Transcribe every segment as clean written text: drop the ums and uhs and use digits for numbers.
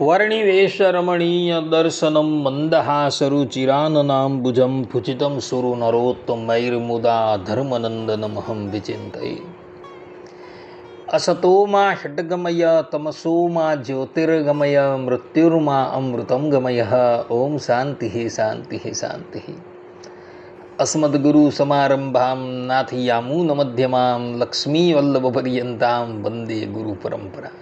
વર્ણિવેશરમણીય દર્શનમ મંદહાસરુચિરાનનાંબુજં ફુચિतं સુરુ નરોત્તમૈર્મુદા ધર્મનંદનમહં વિચિંતયે અસતોમાં ષડ્ગમય તમસોમાં જ્યોતિર્ગમય મૃત્યુર્મા અમૃતં ગમય ઓમ શાંતિ શાંતિ શાંતિ અસ્મદ્ગુરુ સમારંભાં નાથયામૂન મધ્યમાં લક્ષ્મીવલ્લભપર્યંતાં વંદે ગુરુ પરંપરા.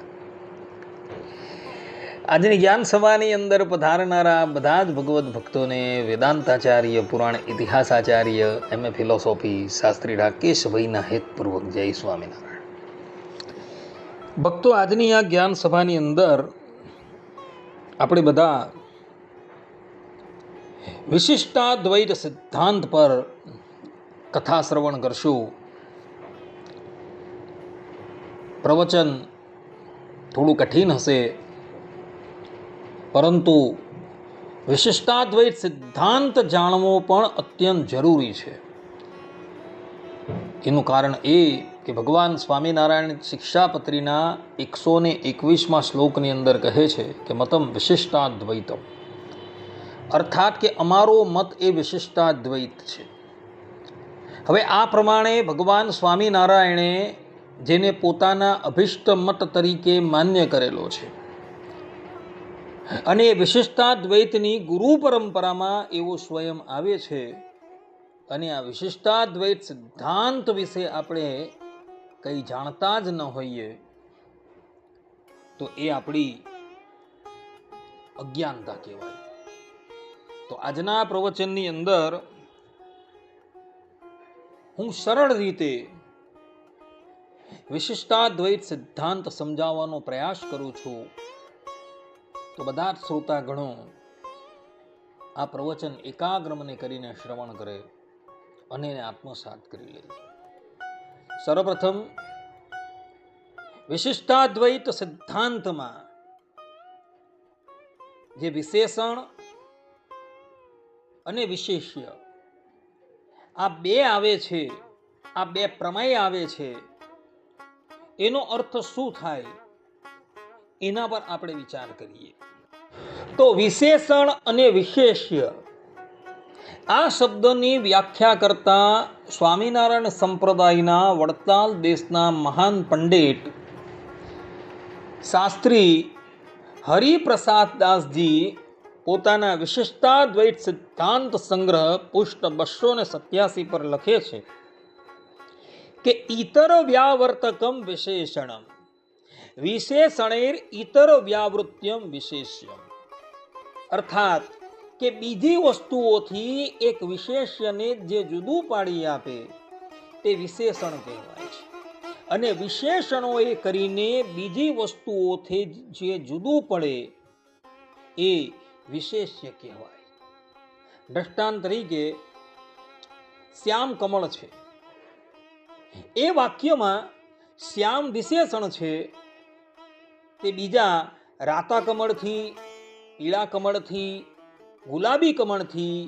આજની જ્ઞાન સભાની અંદર પધારનારા બધા જ ભગવદ્ ભક્તોને વેદાંતાચાર્ય, પુરાણ ઇતિહાસાચાર્ય, એમએ ફિલોસોફી શાસ્ત્રી રાકેશભાઈના હેતપૂર્વક જય સ્વામિનારાયણ. ભક્તો, આજની આ જ્ઞાન સભાની અંદર આપણે બધા વિશિષ્ટાદ્વૈત સિદ્ધાંત પર કથા શ્રવણ કરશું. પ્રવચન થોડું કઠિન હશે, પરંતુ વિશિષ્ટાદ્વૈત સિદ્ધાંત જાણવો પણ અત્યંત જરૂરી છે. એનું કારણ એ કે ભગવાન સ્વામિનારાયણ શિક્ષાપત્રીના 121મા શ્લોકની અંદર કહે છે કે મતમ વિશિષ્ટાદ્વૈતમ, અર્થાત કે અમારો મત એ વિશિષ્ટાદ્વૈત છે. હવે આ પ્રમાણે ભગવાન સ્વામિનારાયણે જેને પોતાના અભિષ્ટ મત તરીકે માન્ય કરેલો છે, અને વિશિષ્ટાદ્વૈતની ગુરુ પરંપરામાં એવો સ્વયં આવે છે, અને આ વિશિષ્ટાદ્વૈત સિદ્ધાંત વિશે આપણે કંઈ જાણતા જ ન હોઈએ તો એ આપણી અજ્ઞાનતા કહેવાય. તો આજના પ્રવચનની અંદર હું સરળ રીતે વિશિષ્ટાદ્વૈત સિદ્ધાંત સમજાવવાનો પ્રયાસ કરું છું. તો બધા જ શ્રોતાગણો આ પ્રવચન એકાગ્ર મને કરીને શ્રવણ કરે અને એને આત્મસાત કરી લે. સર્વપ્રથમ વિશિષ્ટાદ્વૈત સિદ્ધાંતમાં જે વિશેષણ અને વિશેષ્ય આ બે આવે છે, આ બે પ્રમેય આવે છે, એનો અર્થ શું થાય એના પર આપણે વિચાર કરીએ. તો વિશેષણ અને વિશેષ્ય આ શબ્દની વ્યાખ્યા કરતા સ્વામિનારાયણ સંપ્રદાયના વડતાલ દેશના મહાન પંડિત શાસ્ત્રી હરિપ્રસાદ દાસજી પોતાના વિશિષ્ટાદ્વૈત સિદ્ધાંત સંગ્રહ પુષ્ટ 287 પર લખે છે કે ઇતર વ્યાવર્તકમ વિશેષણમ વિશેષણેર ઇતર વ્યાવૃત્યમ વિશેષ્યમ, અર્થાત કે બીજી વસ્તુઓથી એક વિશેષ્યને જે જુદું પાડી આપે તે વિશેષણ કહેવાય છે, અને વિશેષણોએ કરીને બીજી વસ્તુઓથી જે જુદું પડે એ વિશેષ્ય કહેવાય. દ્રષ્ટાંત તરીકે શ્યામ કમળ છે, એ વાક્યમાં શ્યામ વિશેષણ છે, તે બીજા રાતા કમળથી, પીળા કમળથી, ગુલાબી કમળથી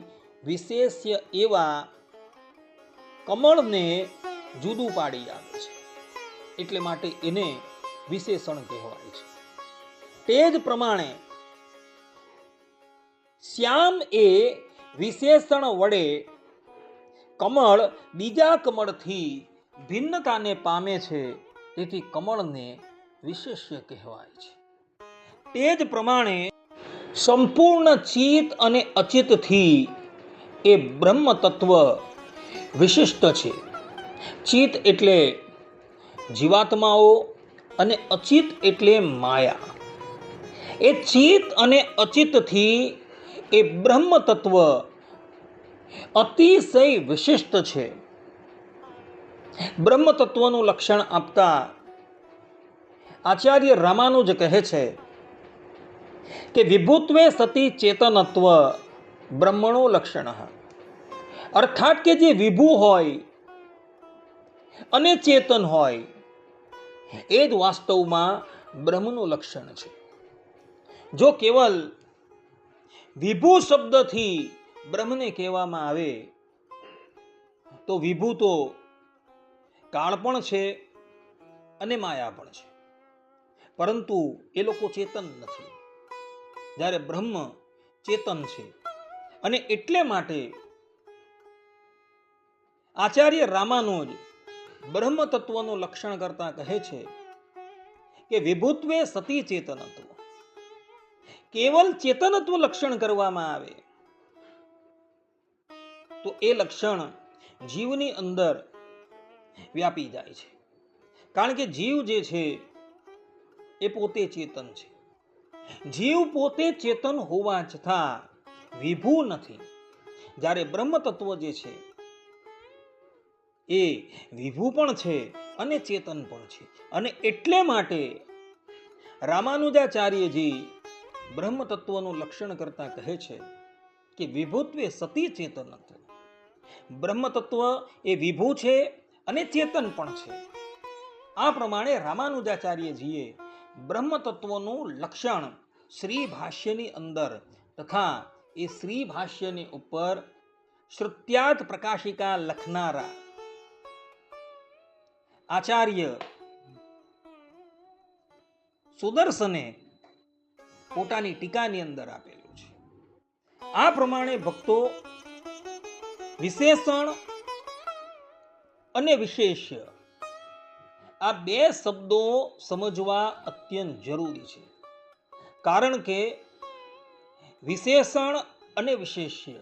વિશેષ્ય એવા કમળને જુદું પાડી આપે છે, એટલે માટે એને વિશેષણ કહેવાય છે. તે જ પ્રમાણે શ્યામ એ વિશેષણ વડે કમળ બીજા કમળથી ભિન્નતાને પામે છે, તેથી કમળને વિશેષ્ય કહેવાય છે. તે જ પ્રમાણે સંપૂર્ણ ચિત અને અચિતથી એ બ્રહ્મ તત્વ વિશિષ્ટ છે. ચિત એટલે જીવાત્માઓ અને અચિત એટલે માયા. એ ચિત અને અચિતથી એ બ્રહ્મ તત્વ અતિશય વિશિષ્ટ છે. બ્રહ્મ તત્વનું લક્ષણ આપતા આચાર્ય રામાનુજ કહે છે કે વિભુત્વે સતી ચેતનત્વ બ્રહ્મણો લક્ષણ, અર્થાત કે જે વિભુ હોય અને ચેતન હોય એ જ વાસ્તવમાં બ્રહ્મનું લક્ષણ છે. જો કેવલ વિભુ શબ્દથી બ્રહ્મને કહેવામાં આવે તો વિભુ તો કાળ પણ છે અને માયા પણ છે, પરંતુ એ લોકો ચેતન નથી. જ્યારે બ્રહ્મ ચેતન છે. અને એટલે માટે આચાર્ય રામાનુજ બ્રહ્મ તત્વનું લક્ષણ કરતા કહે છે કે વિભુત્વે સતી ચેતનત્વ. કેવલ ચેતનત્વ લક્ષણ કરવામાં આવે તો એ લક્ષણ જીવની અંદર વ્યાપી જાય છે. કારણ કે જીવ જે છે એ પોતે ચેતન છે. જીવ પોતે ચેતન હોવા છતાં વિભુ નથી. જ્યારે બ્રહ્મ તત્વ જે છે એ વિભુ પણ છે અને ચેતન પણ છે. અને એટલે માટે રામાનુજાચાર્યજી બ્રહ્મ તત્વનું લક્ષણ કરતા કહે છે કે વિભુત્વે સતી ચેતનત્વ. બ્રહ્મ તત્વ એ વિભુ છે અને ચેતન પણ છે. આ પ્રમાણે રામાનુજાચાર્યજીએ બ્રહ્મ તત્વનું લક્ષણ શ્રી ભાષ્યની અંદર તથા એ શ્રી ભાષ્યની ઉપર શ્રુત્યાર્થ પ્રકાશિકા લખનારા આચાર્ય સુદર્શને પોતાની ટીકાની અંદર આપેલું છે. આ પ્રમાણે ભક્તો વિશેષણ અને વિશેષ્ય આ બે શબ્દો સમજવા અત્યંત જરૂરી છે. કારણ કે વિશેષણ અને વિશેષ્ય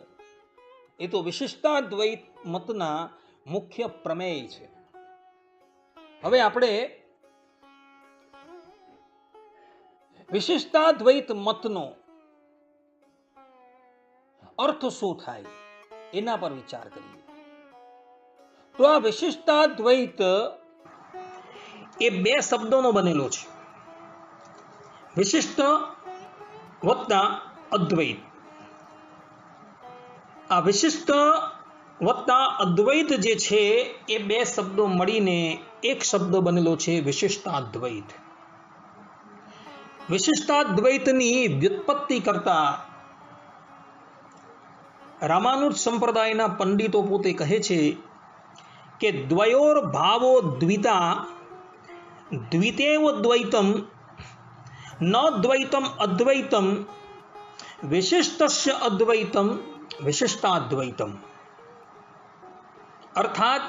એ તો વિશિષ્ટાદ્વૈત મતના મુખ્ય પ્રમેય છે. હવે આપણે વિશિષ્ટાદ્વૈત મતનો અર્થ શું થાય એના પર વિચાર કરીએ. તો આ વિશિષ્ટાદ્વૈત એ બે શબ્દોનો બનેલો છે. વિશિષ્ટ વત્તા અદ્વૈત. આ વિશિષ્ટ વત્તા અદ્વૈત જે છે એ બે શબ્દો મળીને એક શબ્દ બનેલો છે વિશિષ્ટાદ્વૈત. વિશિષ્ટાદ્વૈતની વ્યુત્પત્તિ કરતા રામાનુજ સંપ્રદાયના પંડિતો પોતે કહે છે કે દ્વયોર ભાવો દ્વિતા દ્વિતેવ દ્વૈતમ ન દ્વૈતમ અદ્વૈતમ વિશિષ્ટસ્ય અદ્વૈતમ વિશિષ્ટાદ્વૈતમ. અર્થાત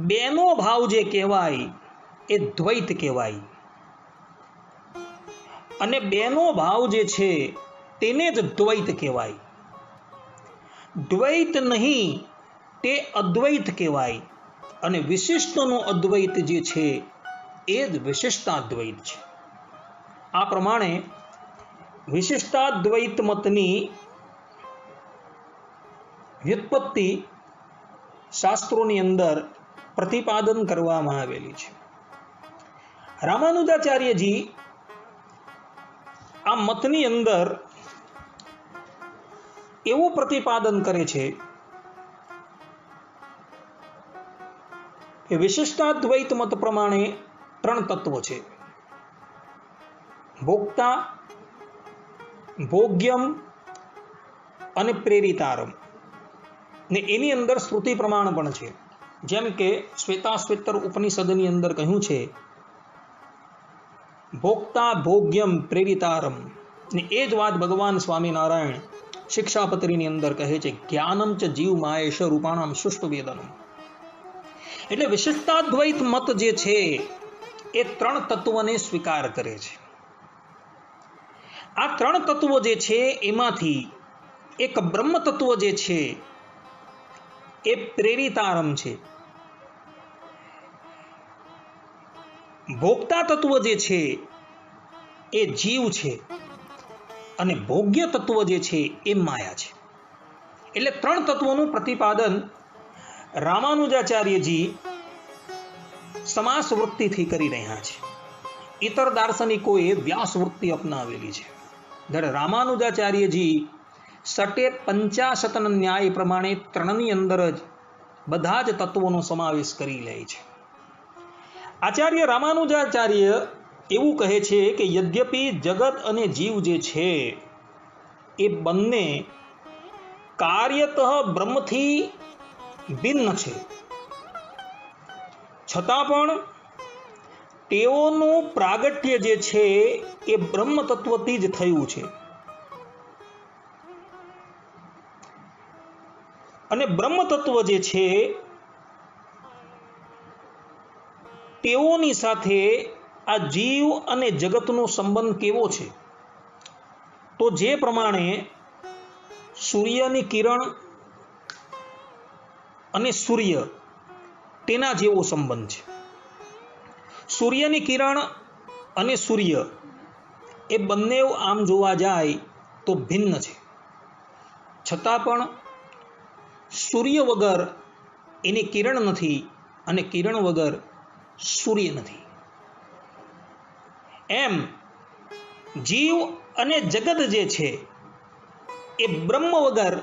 બેનો ભાવ જે કહેવાય એ દ્વૈત કહેવાય અને બેનો ભાવ જે છે તેને જ દ્વૈત કહેવાય. દ્વૈત નહીં તે અદ્વૈત કહેવાય અને વિશિષ્ટનો અદ્વૈત જે છે એ જ વિશિષ્ટાદ્વૈત છે. આ પ્રમાણે વિશિષ્ટાદ્વૈત મતની વ્યુત્પત્તિ શાસ્ત્રોની અંદર પ્રતિપાદન કરવામાં આવેલી છે. રામાનુજાચાર્યજી આ મતની અંદર એવું પ્રતિપાદન કરે છે કે વિશિષ્ટાદ્વૈત મત પ્રમાણે ત્રણ તત્વો છે: ભોક્તા, ભોગ્યમ અને પ્રેરિતારમ. ને એની અંદર શ્રુતિ પ્રમાણ પણ છે. જેમ કે શ્વેતાશ્વેતર ઉપનિષદની અંદર કહ્યું છે ભોક્તા, ભોગ્યમ, પ્રેરિતારમ. ને એ જ વાત ભગવાન સ્વામિનારાયણ શિક્ષાપત્રીની અંદર કહે છે જ્ઞાનમ ચ જીવ માયેશ રૂપાણામ સુષ્ટુ વેદનમ. એટલે વિશિષ્ટાદ્વૈત મત જે છે એ ત્રણ તત્વને સ્વીકાર કરે છે. આ ત્રણ તત્વો જે છે એમાંથી એક બ્રહ્મ તત્વ જે છે એ પ્રેરિતારમ છે. ભોક્તા તત્વ જે છે એ જીવ છે અને ભોગ્ય તત્વ જે છે એ માયા છે. એટલે ત્રણ તત્વોનું પ્રતિપાદન રામાનુજાચાર્યજી સમાસ વૃત્તિથી કરી રહ્યા છે. ઇતર દાર્શનિકોએ વ્યાસ વૃત્તિ અપનાવેલી છે. જ્યારે રામાનુજાચાર્યજી સટે 50 ન્યાય પ્રમાણે ત્રણની અંદર જ બધા જ તત્વોનો સમાવેશ કરી લે છે. આચાર્ય રામાનુજાચાર્ય એવું કહે છે કે યદ્યપિ જગત અને જીવ જે છે એ બંને કાર્યતઃ બ્રહ્મથી ભિન્ન છે, છતાં પણ તેઓનું પ્રાગટ્ય જે છે એ બ્રહ્મ તત્વથી જ થયું છે. અને બ્રહ્મ તત્વ જે છે તેઓની સાથે આ જીવ અને જગતનો સંબંધ કેવો છે? તો જે પ્રમાણે સૂર્યની કિરણ અને સૂર્ય તેના જેવો સંબંધ છે. સૂર્યની કિરણ અને સૂર્ય એ બંને આમ જોવા જાય તો ભિન્ન છે, છતાં પણ સૂર્ય વગર એની કિરણ નથી અને કિરણ વગર સૂર્ય નથી. એમ જીવ અને જગત જે છે એ બ્રહ્મ વગર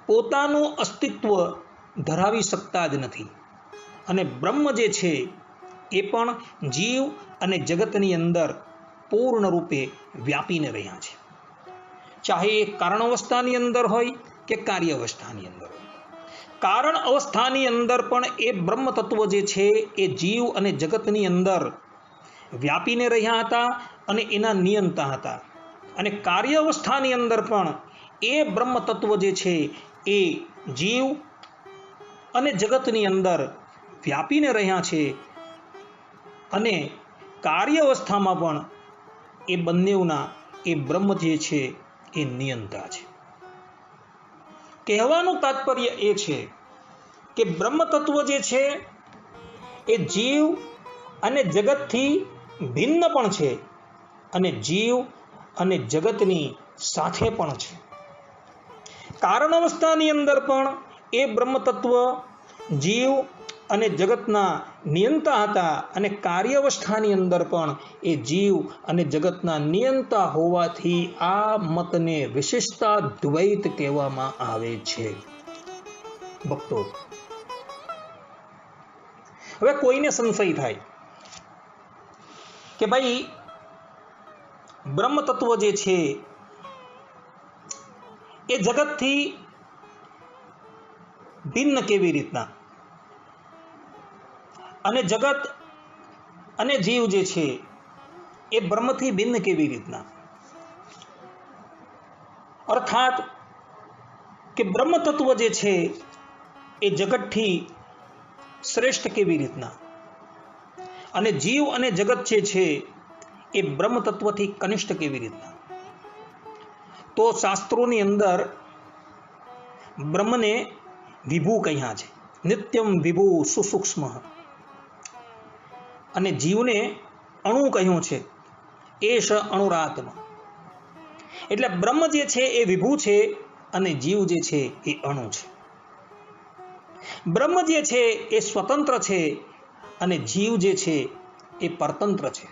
પોતાનું અસ્તિત્વ ધરાવી શકતા જ નથી. અને બ્રહ્મ જે છે એ પણ જીવ અને જગતની અંદર પૂર્ણ રૂપે વ્યાપીને રહ્યા છે, ચાહે એ કારણ અવસ્થાની અંદર હોય કે કાર્ય અવસ્થાની અંદર હોય. કારણ અવસ્થાની અંદર પણ એ બ્રહ્મ તત્વ જે છે એ જીવ અને જગતની અંદર વ્યાપીને રહ્યા હતા અને એના નિયંતા હતા. અને કાર્ય અવસ્થાની અંદર પણ એ બ્રહ્મ તત્વ જે છે એ જીવ અને જગતની અંદર વ્યાપીને રહ્યા છે. અને કાર્ય અવસ્થામાં પણ એ બંનેના એ બ્રહ્મ જે છે એ નિયંતા છે. કહેવાનું તાત્પર્ય એ છે કે બ્રહ્મ તત્વ જે છે એ જીવ અને જગતથી ભિન્ન પણ છે અને જીવ અને જગતની સાથે પણ છે. કારણ અવસ્થાની અંદર પણ એ બ્રહ્મ તત્વ જીવ અને જગતના નિયંતા હતા અને કાર્ય અવસ્થાની અંદર પણ એ જીવ અને જગતના નિયંતા હોવાથી આ મતને વિશિષ્ટા દ્વૈત કહેવામાં આવે છે. ભક્તો, હવે કોઈને સંશય થાય કે ભાઈ બ્રહ્મ તત્વ જે છે એ જગતથી ભિન્ન કેવી રીતના, અને જગત અને જીવ જે છે એ બ્રહ્મથી ભિન્ન કેવી રીતના? અર્થાત કે બ્રહ્મ તત્વ જે છે એ જગતથી શ્રેષ્ઠ કેવી રીતના, અને જીવ અને જગત જે છે એ બ્રહ્મ તત્વથી કનિષ્ઠ કેવી રીતના? તો શાસ્ત્રોની અંદર બ્રહ્મને વિભુ કહ્યા છે, નિત્યમ વિભુ સુસૂક્ષ્મ, અને જીવને અણુ કહ્યું છે, એશ અણુરાત્મા. એટલે બ્રહ્મ જે છે એ વિભુ છે અને જીવ જે છે એ અણુ છે. બ્રહ્મ જે છે એ સ્વતંત્ર છે અને જીવ જે છે એ પરતંત્ર છે.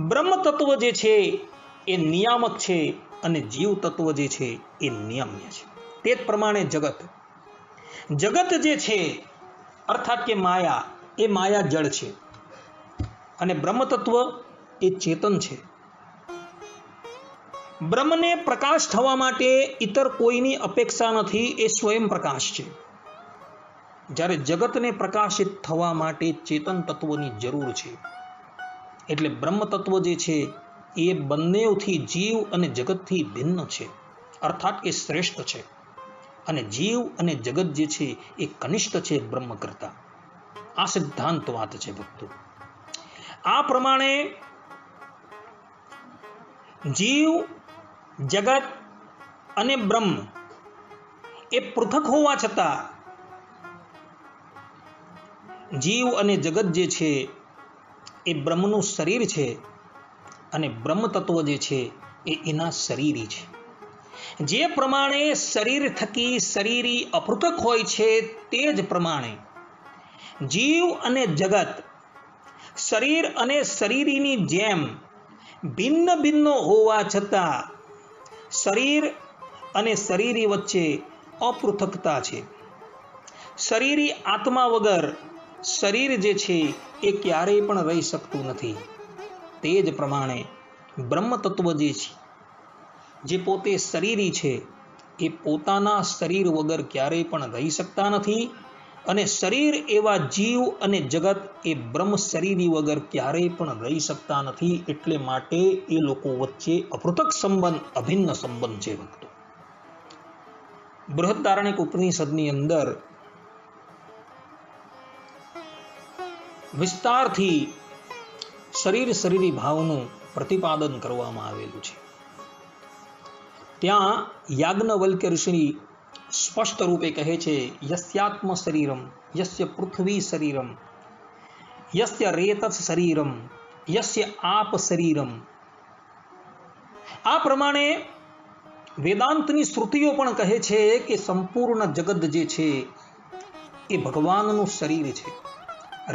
બ્રહ્મ તત્વ જે છે એ નિયામક છે અને જીવ તત્વ જે છે એ નિયમ્ય છે. તે જ પ્રમાણે જગત જે છે અર્થાત કે માયા, એ માયા જળ છે અને બ્રહ્મ તત્વ એ ચેતન છે. બ્રહ્મને પ્રકાશ થવા માટે ઇતર કોઈની અપેક્ષા નથી, એ સ્વયં પ્રકાશ છે. જ્યારે જગતને પ્રકાશિત થવા માટે ચેતન તત્વની જરૂર છે. એટલે બ્રહ્મ તત્વ જે છે એ બંનેથી જીવ અને જગતથી ભિન્ન છે, અર્થાત કે શ્રેષ્ઠ છે. અને જીવ અને જગત જે છે એ કનિષ્ઠ છે બ્રહ્મ કરતા. આ સિદ્ધાંત વાત છે ભક્તો. આ પ્રમાણે જીવ, જગત અને બ્રહ્મ એ પૃથક હોવા છતાં જીવ અને જગત જે છે એ બ્રહ્મનું શરીર છે અને બ્રહ્મ તત્વ જે છે એ એના શરીરી છે. જે પ્રમાણે શરીર થકી શરીરી અપૃથક હોય છે, તે જ પ્રમાણે જીવ અને જગત શરીર અને શરીરીની જેમ ભિન્ન ભિન્ન હોવા છતાં શરીર અને શરીરી વચ્ચે અપૃથકતા છે. શરીરી આત્મા વગર શરીર જે છે એ ક્યારેય પણ રહી શકતું નથી. તે જ પ્રમાણે બ્રહ્મ તત્વ જે છે, જે પોતે શરીરી છે, એ પોતાના શરીર વગર ક્યારેય પણ રહી શકતા નથી અને શરીર એવા જીવ અને જગત એ બ્રહ્મ શરીરી વગર ક્યારેય પણ રહી શકતા નથી. એટલે માટે એ લોકો વચ્ચે અપૃથક સંબંધ, અભિન્ન સંબંધ છે ભક્તો. બૃહદારણ્યક ઉપનિષદની અંદર વિસ્તારથી શરીર શરીરી ભાવનું પ્રતિપાદન કરવામાં આવેલું છે. ત્યાં યાજ્ઞવલ્ક્ય ઋષિ સ્પષ્ટ રૂપે કહે છે, યસ્યાત્મ શરીરમ, યસ્ય પૃથ્વી શરીરમ, યસ્ય રેતસ શરીરમ, યસ્ય આપ શરીરમ. આ પ્રમાણે વેદાંતની શ્રુતિઓ પણ કહે છે કે સંપૂર્ણ જગત જે છે એ ભગવાનનું શરીર છે.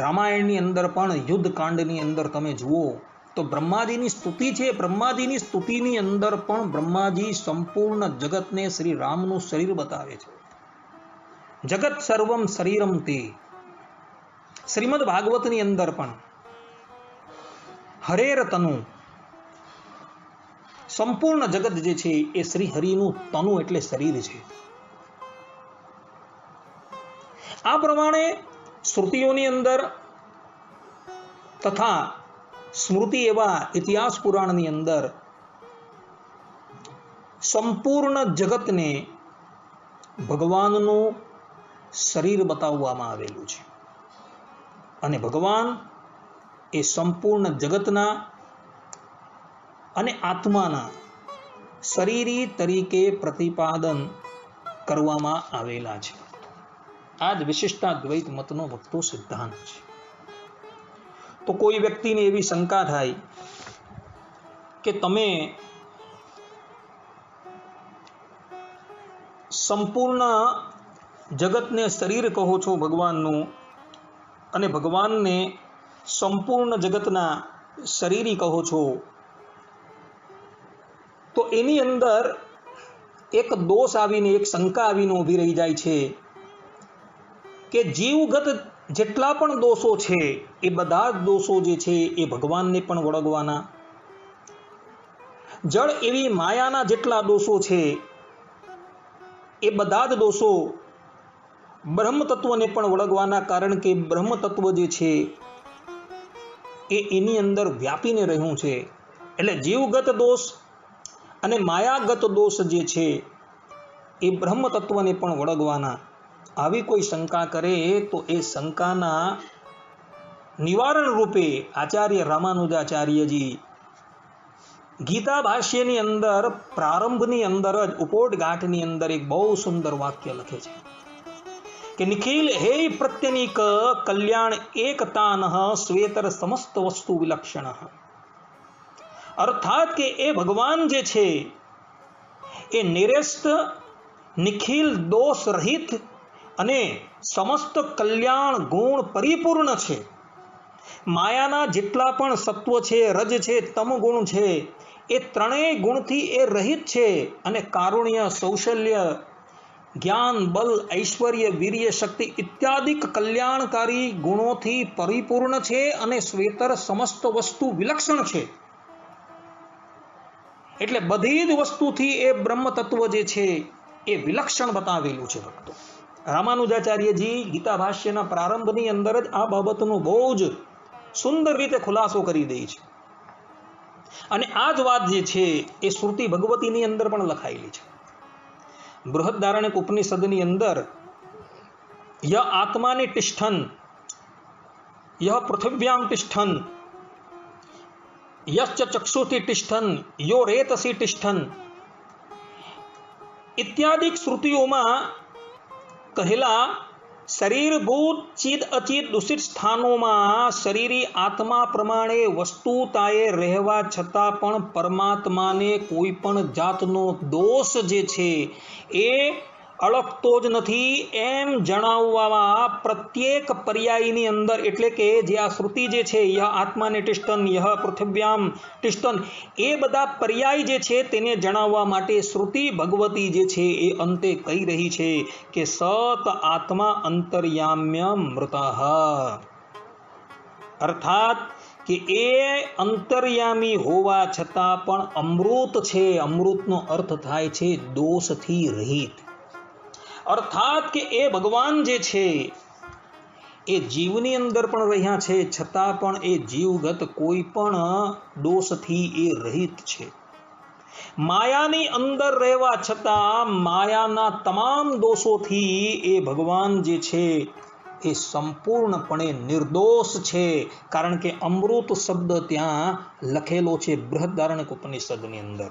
રામાયણની અંદર પણ યુદ્ધ કાંડની અંદર તમે જુઓ તો બ્રહ્માજીની સ્તુતિ છે. બ્રહ્માજીની સ્તુતિની અંદર પણ બ્રહ્માજી સંપૂર્ણ જગતને શ્રી રામનું શરીર બતાવે છે. જગત સર્વમ શરીરમ તે. શ્રીમદ ભાગવતની અંદર પણ હરેર તનુ, સંપૂર્ણ જગત જે છે એ શ્રી હરિનું તનુ એટલે શરીર છે. આ પ્રમાણે શ્રુતિઓની અંદર તથા સ્મૃતિ એવા ઇતિહાસ પુરાણની અંદર સંપૂર્ણ જગતને ભગવાનનું શરીર બતાવવામાં આવેલું છે. અને ભગવાન એ સંપૂર્ણ જગતના અને આત્માના શરીરી તરીકે પ્રતિપાદન કરવામાં આવેલા છે. આ જ વિશિષ્ટાદ્વૈત મતનો ભક્તો સિદ્ધાંત છે. તો કોઈ વ્યક્તિને એવી શંકા થાય કે તમે સંપૂર્ણ જગતને શરીર કહો છો ભગવાનનું, અને ભગવાનને સંપૂર્ણ જગતના શરીરી કહો છો, તો એની અંદર એક દોષ આવીને, એક શંકા આવીને ઊભી રહી જાય છે કે જીવગત જેટલા પણ દોષો છે એ બધા જ દોષો જે છે એ ભગવાનને પણ વળગવાના. જળ એવી માયાના જેટલા દોષો છે એ બધા જ દોષો બ્રહ્મ તત્વને પણ વળગવાના. કારણ કે બ્રહ્મ તત્વ જે છે એ એની અંદર વ્યાપીને રહ્યું છે. એટલે જીવગત દોષ અને માયાગત દોષ જે છે એ બ્રહ્મ તત્વને પણ વળગવાના. આવી કોઈ શંકા કરે તો એ શંકાના નિવારણ રૂપે આચાર્ય રામાનુજાચાર્યજી ગીતા ભાષ્યની અંદર પ્રારંભની અંદર જ ઉપોટઘાટની અંદર એક બહુ સુંદર વાક્ય લખે છે કે નિખિલ હે પ્રત્યનિક કલ્યાણ એકતાન શ્વેતર સમસ્ત વસ્તુ વિલક્ષણ. અર્થાત કે એ ભગવાન જે છે એ નિરેસ્ત, નિખિલ, દોષ રહિત અને સમસ્ત કલ્યાણ ગુણ પરિપૂર્ણ છે. માયાના જેટલા પણ સત્વ છે, રજ છે, તમ ગુણ છે, એ ત્રણેય ગુણથી એ રહિત છે. અને કારુણ્ય, સૌશલ્ય, જ્ઞાન, બલ, ઐશ્વર્ય, વીર્ય, શક્તિ ઇત્યાદિક કલ્યાણકારી ગુણોથી પરિપૂર્ણ છે. અને શ્વેતર સમસ્ત વસ્તુ વિલક્ષણ છે. એટલે બધી જ વસ્તુથી એ બ્રહ્મ તત્વ જે છે એ વિલક્ષણ બતાવેલું છે ભક્તો. રામાનુજાચાર્યજી ગીતા ભાષ્યના પ્રારંભની અંદર જ આ બાબતનો બહુ જ સુંદર રીતે ખુલાસો કરી દે છે. અને આ જ વાત જે છે એ શ્રુતિ ભગવતીની અંદર પણ લખાયેલી છે. બૃહદારણ્યક ઉપનિષદની અંદર ય આત્માને તિષ્ઠન, યહ પૃથિવ્યામ તિષ્ઠન, યશ્ચ ચક્ષુથી તિષ્ઠન, યો રેતસી તિષ્ઠન ઇત્યાદિક શ્રુતિઓમાં કહેલા શરીરભૂત ચિદ અચિત દૂષિત સ્થાનોમાં શરીરી આત્મા પ્રમાણે વસ્તુતાએ રહેવા છતાં પણ પરમાત્માને કોઈ પણ જાતનો દોષ જે છે એ અળગતો જ નથી એમ જણાવવામાં પ્રત્યેક પર્યાયની અંદર, એટલે કે જે આ શ્રુતિ જે છે યહ આત્માને તિષ્ઠન, યહ પૃથિવ્યામ તિષ્ઠન, એ બધા પર્યાય જે છે તેને જણાવવા માટે શ્રુતિ ભગવતી જે છે એ અંતે કહી રહી છે કે સત આત્મા અંતર્યામ્ય મૃતઃ. અર્થાત કે એ અંતર્યામી હોવા છતાં પણ અમૃત છે. અમૃતનો અર્થ થાય છે દોષથી રહિત. અર્થાત કે એ ભગવાન જે છે એ જીવની અંદર પણ રહ્યા છે, છતાં પણ એ જીવગત કોઈ પણ દોષથી એ રહિત છે. માયાની અંદર રહેવા છતાં માયાના તમામ દોષોથી એ ભગવાન જે છે એ સંપૂર્ણપણે નિર્દોષ છે. કારણ કે અમૃત શબ્દ ત્યાં લખેલો છે બૃહદારણ્યક ઉપનિષદની અંદર,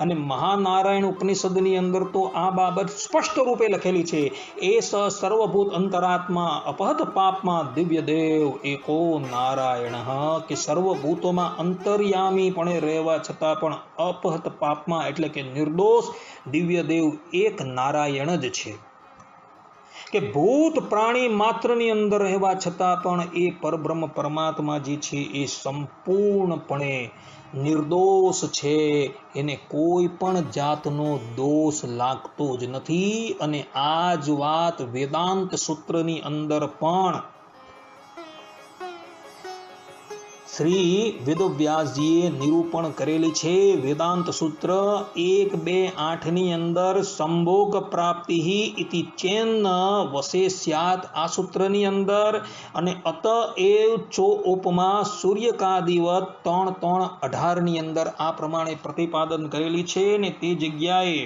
અને મહાનારાયણ ઉપનિષદની અંદર તો આ બાબત સ્પષ્ટ રૂપે લખેલી છે. એ સર્વભૂત અંતરાત્મા અપહત પાપમાં દિવ્ય દેવ એકો નારાયણ, કે સર્વભૂતોમાં અંતર્યામીપણે રહેવા છતાં પણ અપહત પાપમાં એટલે કે નિર્દોષ દિવ્ય દેવ એક નારાયણ જ છે. કે ભૂત પ્રાણી માત્રની અંદર રહેવા છતાં પણ એ પરબ્રહ્મ પરમાત્મા જે છે એ સંપૂર્ણપણે નિર્દોષ છે. એને કોઈ પણ જાતનો દોષ લાગતો જ નથી. અને આ જ વાત વેદાંત સૂત્રની અંદર પણ શ્રી વેદવ્યાસજીએ નિરૂપણ કરેલી છે. વેદાંત સૂત્ર 1.2.8 ની અંદર સંભોગ પ્રાપ્તિ ઇતિ ચેન્ન વશે સ્યાત આ સૂત્રની અંદર, અને અતએવ ચો ઉપમા સૂર્યકાદિવત 3.3.18 ની અંદર આ પ્રમાણે પ્રતિપાદન કરેલી છે. ને તે જગ્યાએ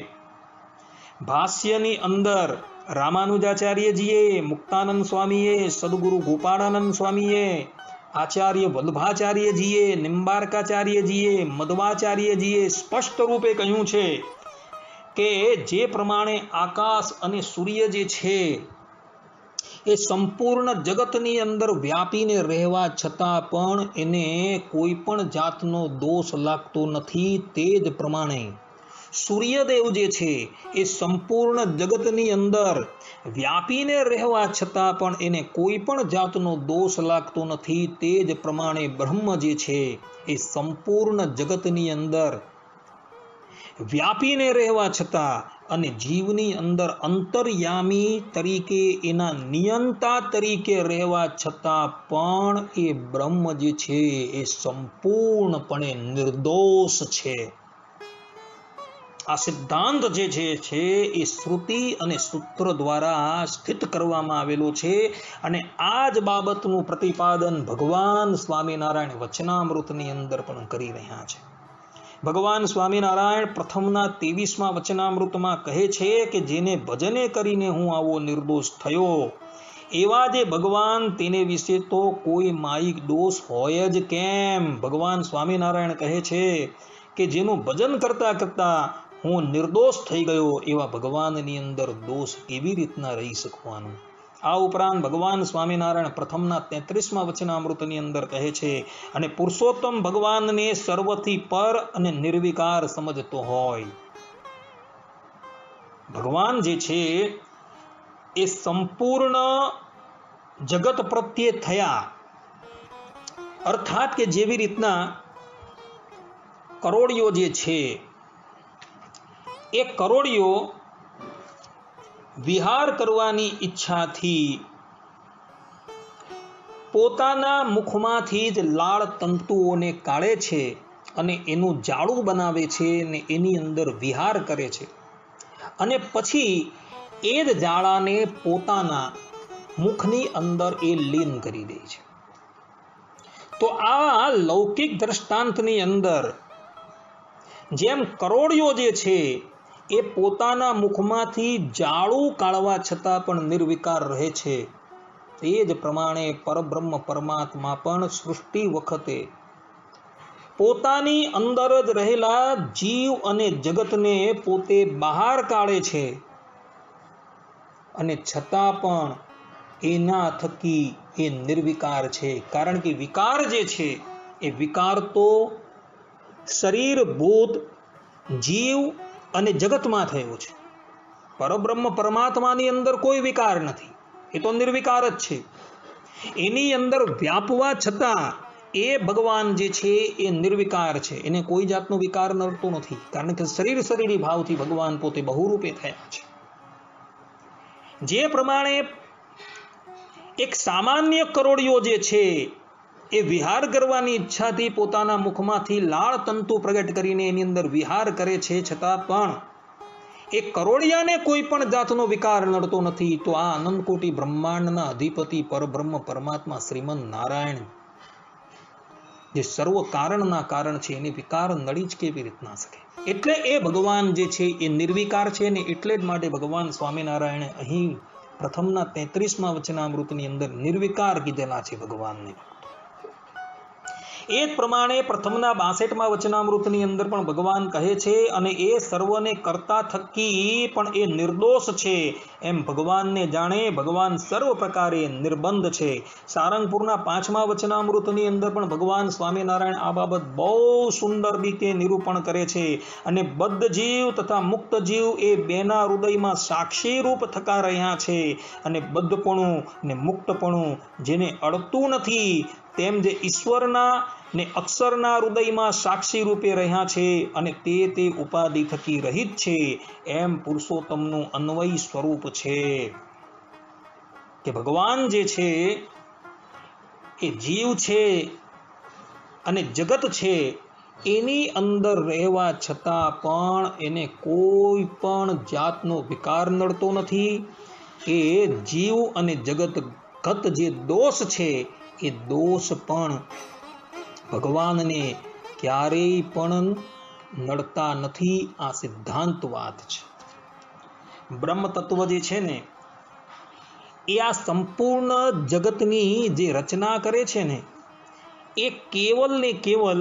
ભાષ્યની અંદર રામાનુજાચાર્યજીએ, મુક્તાનંદ સ્વામીએ, સદગુરુ ગોપાળાનંદ સ્વામીએ, આચાર્ય વલ્ભાચાર્યજીએ, નિમ્બાર્કાચાર્યજીએ, મધ્વાચાર્યજીએ સ્પષ્ટ રૂપે કહ્યું છે કે જે પ્રમાણે આકાશ અને સૂર્ય જે છે એ સંપૂર્ણ જગતની અંદર વ્યાપીને રહેવા છતાં પણ એને કોઈ પણ જાતનો દોષ લાગતો નથી, તે જ પ્રમાણે સૂર્યદેવ જે છે એ સંપૂર્ણ જગતની અંદર વ્યાપીને રહેવા છતાં પણ એને કોઈ પણ જાતનો દોષ લાગતો નથી, તે જ પ્રમાણે બ્રહ્મ જે છે એ સંપૂર્ણ જગતની અંદર વ્યાપીને રહેવા છતાં અને જીવની અંદર અંતર્યામી તરીકે, એના નિયંતા તરીકે રહેવા છતાં પણ એ બ્રહ્મ જે છે એ સંપૂર્ણપણે નિર્દોષ છે. આ સિદ્ધાંત જે છે એ શ્રુતિ અને સૂત્ર દ્વારા સ્થિત કરવામાં આવેલો છે. અને આ જ બાબતનું પ્રતિપાદન ભગવાન સ્વામિનારાયણ વચનામૃતની અંદર પણ કરી રહ્યા છે. ભગવાન સ્વામિનારાયણ પ્રથમના 23મા વચનામૃતમાં કહે છે કે જેને ભજને કરીને હું આવો નિર્દોષ થયો, એવા જે ભગવાન તેને વિશે તો કોઈ માયિક દોષ હોય જ કેમ. ભગવાન સ્વામિનારાયણ કહે છે કે જેનું ભજન કરતા કરતા હું નિર્દોષ થઈ ગયો, એવા ભગવાનની અંદર દોષ કેવી રીતના રહી શકવાનું. આ ઉપરાંત ભગવાન સ્વામિનારાયણ પ્રથમના 33મા વચનામૃતની અંદર કહે છે, અને પુરુષોત્તમ ભગવાનને સર્વથી પર અને નિર્વિકાર સમજતો હોય. ભગવાન જે છે એ સંપૂર્ણ જગત પ્રત્યે થયા, અર્થાત કે જેવી રીતના કરોડિયો જે છે એ કરોડિયો વિહાર કરવાની ઈચ્છાથી પોતાના મુખમાંથી જ લાળ તંતુઓને કાઢે છે અને એનું જાળું બનાવે છે અને એની અંદર વિહાર કરે છે, અને પછી એ જ જાળાને પોતાના મુખની અંદર એ લીન કરી દે છે. તો આ લૌકિક દ્રષ્ટાંતની અંદર જેમ કરોડિયો જે છે એ પોતાના મુખમાંથી જાળું કાઢવા છતાં પણ નિર્વિકાર રહે છે, તે જ પ્રમાણે પરબ્રહ્મ પરમાત્મા પણ સૃષ્ટિ વખતે પોતાની અંદર જ રહેલા જીવ અને જગતને પોતે બહાર કાઢે છે, અને છતાં પણ એના થકી એ નિર્વિકાર છે. કારણ કે વિકાર જે છે એ વિકાર તો શરીરભૂત જીવ અને જગતમાં થયો છે. પરબ્રહ્મ પરમાત્માની અંદર કોઈ વિકાર નથી, એ તો નિર્વિકાર જ છે. એની અંદર વ્યાપવા છતાં એ ભગવાન જે છે એ નિર્વિકાર છે, એને કોઈ જાતનો વિકાર નડતો નથી. કારણ કે શરીરી ભાવથી ભગવાન પોતે બહુરૂપે થયા છે. જે પ્રમાણે એક સામાન્ય કરોડિયો જે છે એ વિહાર કરવાની ઈચ્છાથી પોતાના મુખમાંથી લાળ તંતુ પ્રગટ કરીને એની અંદર વિહાર કરે છે, છતાં પણ એ કરોડિયાને કોઈ પણ જાતનો વિકાર નડતો નથી, તો આ અનંતકોટી બ્રહ્માંડના અધિપતિ પરબ્રહ્મ પરમાત્મા શ્રીમન નારાયણ જે સર્વ કારણના કારણ છે એને વિકાર નડી જ કેવી રીતના શકે? એટલે એ ભગવાન જે છે એ નિર્વિકાર છે ને એટલે જ માટે ભગવાન સ્વામિનારાયણે અહીં પ્રથમના 33મા વચનામૃતની અંદર નિર્વિકાર કીધેલા છે ભગવાનને. એ જ પ્રમાણે પ્રથમના 62મા વચનામૃતની અંદર પણ ભગવાન કહે છે અને એ સર્વને કરતા થકી પણ એ નિર્દોષ છે એમ ભગવાનને જાણે ભગવાન સર્વ પ્રકારે નિર્બંધ છે. સારંગપુરના 5મા વચનામૃતની અંદર પણ ભગવાન સ્વામિનારાયણ આ બાબત બહુ સુંદર રીતે નિરૂપણ કરે છે અને બદ્ધ જીવ તથા મુક્ત જીવ એ બેના હૃદયમાં સાક્ષી રૂપ થકા રહ્યા છે અને બદ્ધપણું ને મુક્તપણું જેને અડતું નથી તેમ જે ઈશ્વરના ને અક્ષરના હૃદયમાં સાક્ષી રૂપે રહ્યા છે અને તે ઉપાધિ થકી રહિત છે એમ પુરુષોત્તમનું અન્વય સ્વરૂપ છે કે ભગવાન જે છે એ જીવ છે અને જગત છે એની અંદર રહેવા છતાં પણ એને કોઈ પણ જાતનો વિકાર નડતો નથી. એ જીવ અને જગત જે દોષ છે એ દોષ પણ ભગવાનને ક્યારેય પણ નડતા નથી. આ સિદ્ધાંત વાત છે. બ્રહ્મ તત્વ જે છે ને એ આ સંપૂર્ણ જગતની જે રચના કરે છે ને એ કેવલ ને કેવલ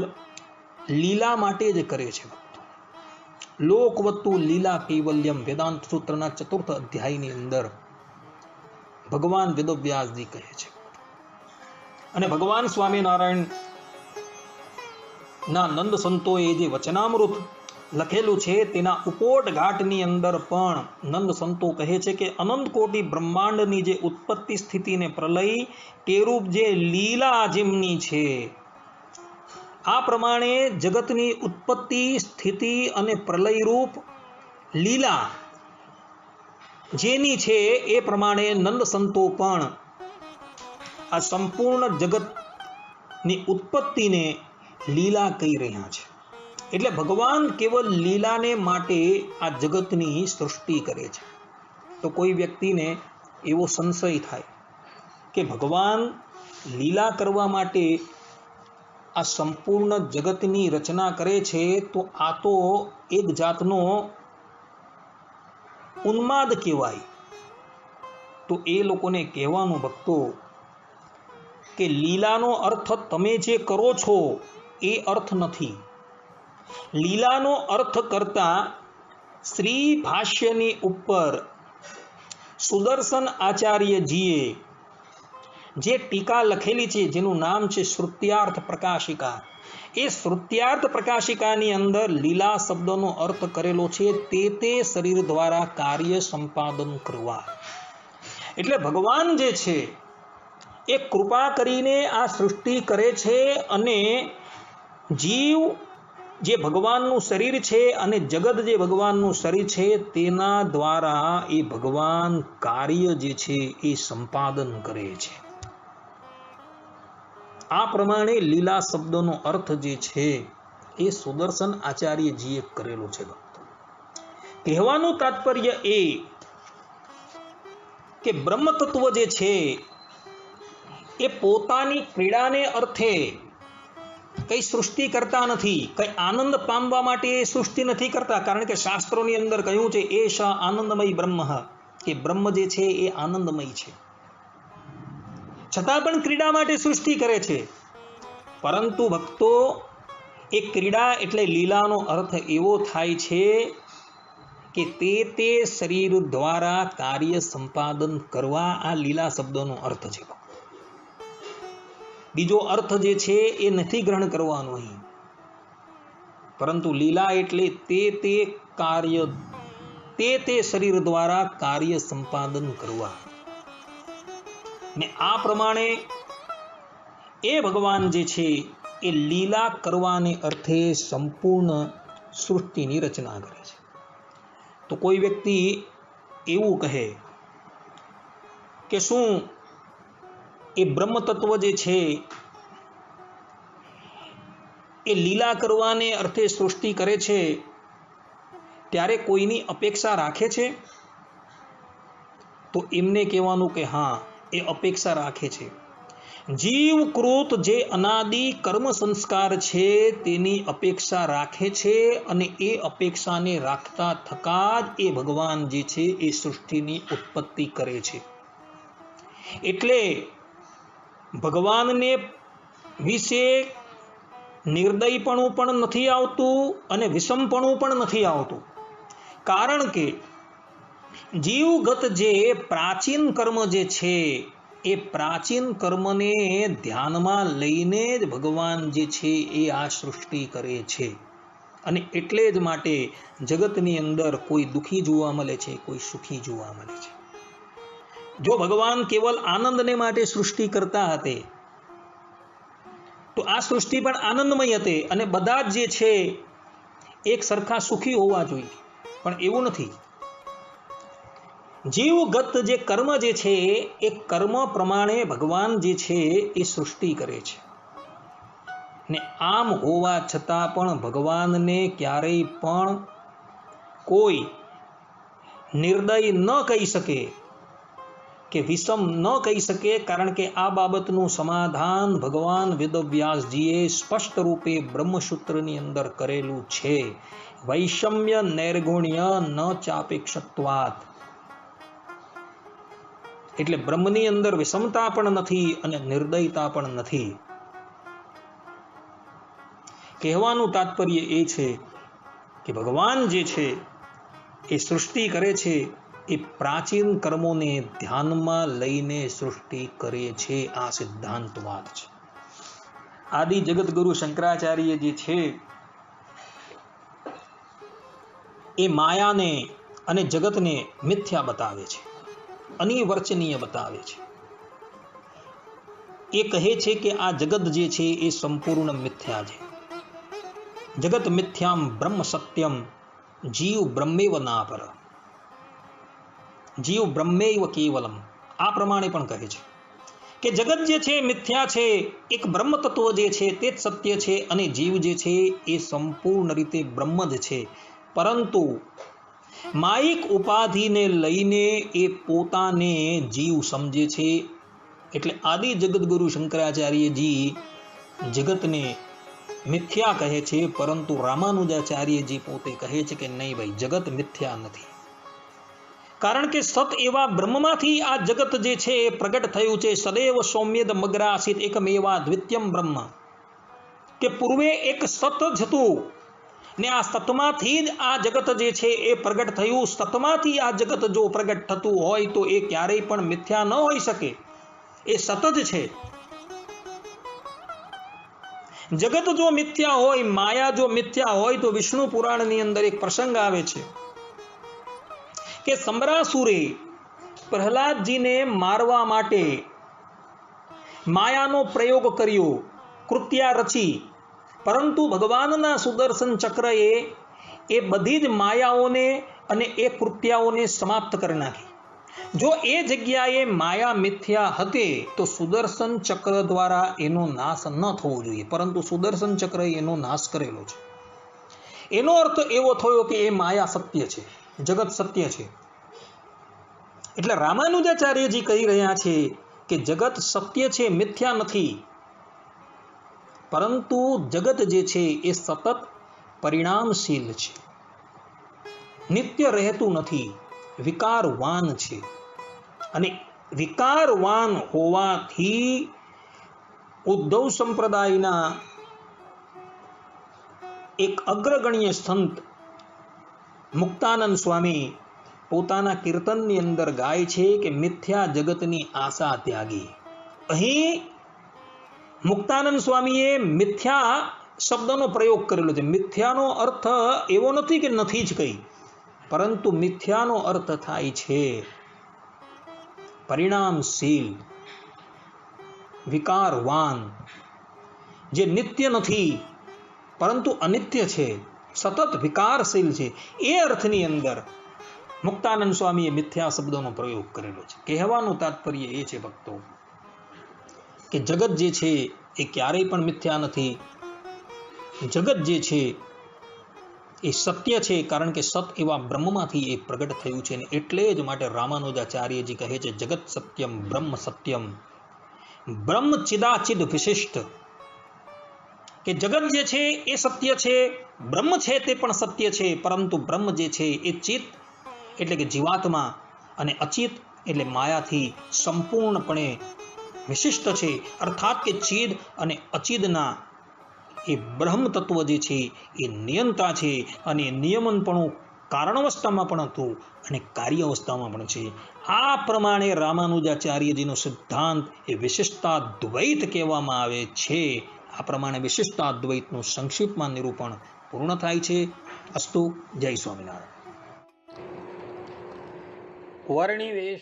લીલા માટે જ કરે છે. લોકવત્તુ લીલા કૈવલ્યમ વેદાંત સૂત્રના 4th અધ્યાયની અંદર ભગવાન વેદવ્યાસજી કહે છે. અને ભગવાન સ્વામિનારાયણ ના નંદ સંતોએ જે વચનામૃત લખેલું છે તેના ઉપોટ ઘાટની અંદર પણ નંદ સંતો કહે છે કે અનંત કોટી બ્રહ્માંડની જે ઉત્પત્તિ સ્થિતિ ને પ્રલય તે રૂપ જે લીલા જેમની છે આ પ્રમાણે જગતની ઉત્પત્તિ સ્થિતિ અને પ્રલય રૂપ લીલા જેની છે એ પ્રમાણે નંદ સંતો પણ આ સંપૂર્ણ જગતની ઉત્પત્તિને લીલા કહી રહ્યા છે. એટલે ભગવાન કેવલ લીલાને માટે આ જગતની સૃષ્ટિ કરે છે. તો કોઈ વ્યક્તિને એવો સંશય થાય કે ભગવાન લીલા કરવા માટે આ સંપૂર્ણ જગતની રચના કરે છે તો આ તો એક જાતનો ઉન્માદ કહેવાય. તો એ લોકોને કહેવાનું ભક્તો કે લીલાનો અર્થ તમે જે કરો છો એ અર્થ નથી. લીલાનો અર્થ કરતા શ્રી ભાષ્યની ઉપર સુદર્શન આચાર્યજીએ જે ટીકા લખેલી છે જેનું નામ છે શ્રુત્યાર્થ પ્રકાશિકા, એ શ્રુત્યાર્થ પ્રકાશિકાની અંદર લીલા શબ્દનો અર્થ કરેલો છે તે શરીર દ્વારા કાર્ય સંપાદન કરવા. એટલે ભગવાન જે છે એ કૃપા કરીને આ સૃષ્ટિ કરે છે અને જીવ જે ભગવાનનું શરીર છે અને જગત જે ભગવાનનું શરીર છે તેના દ્વારા એ ભગવાન કાર્ય જે છે એ સંપાદન કરે છે. આ પ્રમાણે લીલા શબ્દનો અર્થ જે છે એ સુદર્શન આચાર્યજીએ કરેલો છે. કહેવાનું તાત્પર્ય એ કે બ્રહ્મ તત્વ જે છે એ પોતાની ક્રીડાને અર્થે કઈ સૃષ્ટિ કરતા નથી, કઈ આનંદ પામવા માટે સૃષ્ટિ નથી કરતા. કારણ કે શાસ્ત્રોની અંદર કહ્યું છે એષ આનંદમય બ્રહ્મ, કે બ્રહ્મ જે છે એ આનંદમય છે. છતાં પણ ક્રીડા માટે સૃષ્ટિ કરે છે. પરંતુ ભક્તો એ ક્રીડા એટલે લીલાનો અર્થ એવો થાય છે કે તે શરીર દ્વારા કાર્ય સંપાદન કરવા, આ લીલા શબ્દનો અર્થ છે. બીજો અર્થ જે છે એ નથી ગ્રહણ કરવાનો અહીં. પરંતુ લીલા એટલે તે કાર્ય તે શરીર દ્વારા કાર્ય સંપાદન કરવા. ને આ પ્રમાણે એ ભગવાન જે છે એ લીલા કરવાને અર્થે સંપૂર્ણ સૃષ્ટિની રચના કરે છે. તો કોઈ વ્યક્તિ એવું કહે કે શું એ બ્રહ્મ તત્વ જે છે એ લીલા કરવાને અર્થે સૃષ્ટિ કરે છે ત્યારે કોઈની અપેક્ષા રાખે છે? તો એમને કહેવાનું કે હા, એ અપેક્ષા રાખે છે. જીવકૃત જે અનાદિ કર્મ સંસ્કાર છે તેની અપેક્ષા રાખે છે, અને એ અપેક્ષાને રાખતા થકા જ એ ભગવાન જે છે એ સૃષ્ટિની ઉત્પત્તિ કરે છે. એટલે ભગવાનને વિશે નિર્દયપણું પણ નથી આવતું અને વિષમપણું પણ નથી આવતું. કારણ કે જીવગત જે પ્રાચીન કર્મ જે છે એ પ્રાચીન કર્મને ધ્યાનમાં લઈને જ ભગવાન જે છે એ આ સૃષ્ટિ કરે છે. અને એટલે જ માટે જગતની અંદર કોઈ દુઃખી જોવા મળે છે, કોઈ સુખી જોવા મળે છે. જો ભગવાન કેવલ આનંદને માટે સૃષ્ટિ કરતા હતે તો આ સૃષ્ટિ પણ આનંદમય હતી અને બધા જ જે છે એક સરખા સુખી હોવા જોઈએ, પણ એવું નથી. જીવગત જે કર્મ જે છે એ કર્મ પ્રમાણે ભગવાન જે છે એ સૃષ્ટિ કરે છે. ને આમ હોવા છતાં પણ ભગવાનને ક્યારેય પણ કોઈ નિર્દય ન કહી શકે કે વિષમ ન કહી શકે, કારણ કે આ બાબતનું સમાધાન ભગવાન વેદવ્યાસજીએ સ્પષ્ટ રૂપે બ્રહ્મસૂત્રની અંદર કરેલું છે. વૈષમ્ય નૈર્ગુણ્ય ન ચાપેક્ષત્વાત. એટલે બ્રહ્મની અંદર વિષમતા પણ નથી અને નિર્દયતા પણ નથી. કહેવાનું તાત્પર્ય એ છે કે ભગવાન જે છે એ સૃષ્ટિ કરે છે એ પ્રાચીન કર્મોને ધ્યાનમાં લઈને સૃષ્ટિ કરે છે. આ સિદ્ધાંતવાદ છે. આદિ જગતગુરુ શંકરાચાર્ય જે છે એ માયાને અને જગતને મિથ્યા બતાવે છે, અનિર્વચનીય બતાવે છે. એ કહે છે કે આ જગત જે છે એ સંપૂર્ણ મિથ્યા છે. જગત મિથ્યામ બ્રહ્મ સત્યમ જીવ બ્રહ્મેવ નાપર. જીવ બ્રહ્મૈવ કેવલમ. આ પ્રમાણે પણ કહે છે કે જગત જે છે મિથ્યા છે, એક બ્રહ્મ તત્વ જે છે તે જ સત્ય છે, અને જીવ જે છે એ સંપૂર્ણ રીતે બ્રહ્મ જ છે. પરંતુ માયિક ઉપાધિને લઈને એ પોતાને જીવ સમજે છે. એટલે આદિ જગતગુરુ શંકરાચાર્યજી જગતને મિથ્યા કહે છે, પરંતુ રામાનુજાચાર્યજી પોતે કહે છે કે નહીં ભાઈ, જગત મિથ્યા નથી. કારણ કે સત એવા બ્રહ્મમાંથી આ જગત જે છે એ પ્રગટ થયું છે. સદૈવ સૌમ્યદ મગ્રાસિત એકમેવા દ્વિતીયમ બ્રહ્મ. કે પૂર્વે એક સત જ હતું ને આ સતમાંથી જ આ જગત જે છે એ પ્રગટ થયું. સતમાંથી આ જગત જો પ્રગટ થતું હોય તો એ ક્યારેય પણ મિથ્યા ન હોઈ શકે, એ સત જ છે. જગત જો મિથ્યા હોય, માયા જો મિથ્યા હોય, તો વિષ્ણુ પુરાણની અંદર એક પ્રસંગ આવે છે કે સંબરાસુરે પ્રહલાદજીને મારવા માટે માયાનો પ્રયોગ કર્યો, કૃત્યા રચી, પરંતુ ભગવાનના સુદર્શન ચક્રએ એ બધી જ માયાઓને અને એ કૃત્યાઓને સમાપ્ત કરી નાખી. જો એ જગ્યાએ માયા મિથ્યા હતી તો સુદર્શન ચક્ર દ્વારા એનો નાશ ન થવો જોઈએ, પરંતુ સુદર્શન ચક્રએ એનો નાશ કરેલો છે. એનો અર્થ એવો થયો કે એ માયા સત્ય છે, જગત સત્ય છે. એટલે રામાનુજાચાર્યજી કહી રહ્યા છે કે જગત સત્ય છે, મિથ્યા નથી. પરંતુ જગત જે છે એ સતત પરિણામશીલ છે, નિત્ય રહેતું નથી, વિકારવાન છે. અને વિકારવાન હોવાથી ઉદ્ધવ સંપ્રદાયના એક અગ્રગણ્ય સંત મુક્તાનંદ સ્વામી પોતાના કીર્તનની અંદર ગાય છે કે મિથ્યા જગતની આશા ત્યાગી. અહીં મુક્તાનંદ સ્વામીએ મિથ્યા શબ્દનો પ્રયોગ કરેલો છે. મિથ્યાનો અર્થ એવો નથી કે નથી જ કંઈ, પરંતુ મિથ્યાનો અર્થ થાય છે પરિણામશીલ, વિકારવાન, જે નિત્ય નથી પરંતુ અનિત્ય છે, સતત વિકારશીલ છે. એ અર્થની અંદર મુક્તાનંદ સ્વામીએ મિથ્યા શબ્દનો પ્રયોગ કરેલો છે. કહેવાનું તાત્પર્ય એ છે ભક્તો કે જગત જે છે એ ક્યારેય પણ મિથ્યા નથી. જગત જે છે એ સત્ય છે, કારણ કે સત એવા બ્રહ્મમાંથી એ પ્રગટ થયું છે. અને એટલે જ માટે રામાનુજાચાર્યજી કહે છે જગત સત્યમ બ્રહ્મ સત્યમ બ્રહ્મ ચિદાચિદ વિશિષ્ટ, કે જગત જે છે એ સત્ય છે, બ્રહ્મ છે તે પણ સત્ય છે, પરંતુ બ્રહ્મ જે છે એ ચિત એટલે કે જીવાત્મા અને અચિત એટલે માયાથી સંપૂર્ણપણે વિશિષ્ટ છે. અર્થાત કે ચિદ અને અચિદના એ બ્રહ્મ તત્વ જે છે એ નિયંતા છે, અને નિયમનપણું કારણ અવસ્થામાં પણ હતું અને કાર્ય અવસ્થામાં પણ છે. આ પ્રમાણે રામાનુજાચાર્યજીનો સિદ્ધાંત એ વિશિષ્ટાદ્વૈત કહેવામાં આવે છે. આ પ્રમાણે વિશિષ્ટાદ્વૈતનું સંક્ષિપ્તમાં નિરૂપણ પૂર્ણ થાય છે. અસ્તુ. જય સ્વામિનારાયણ. વર્ણિવેશ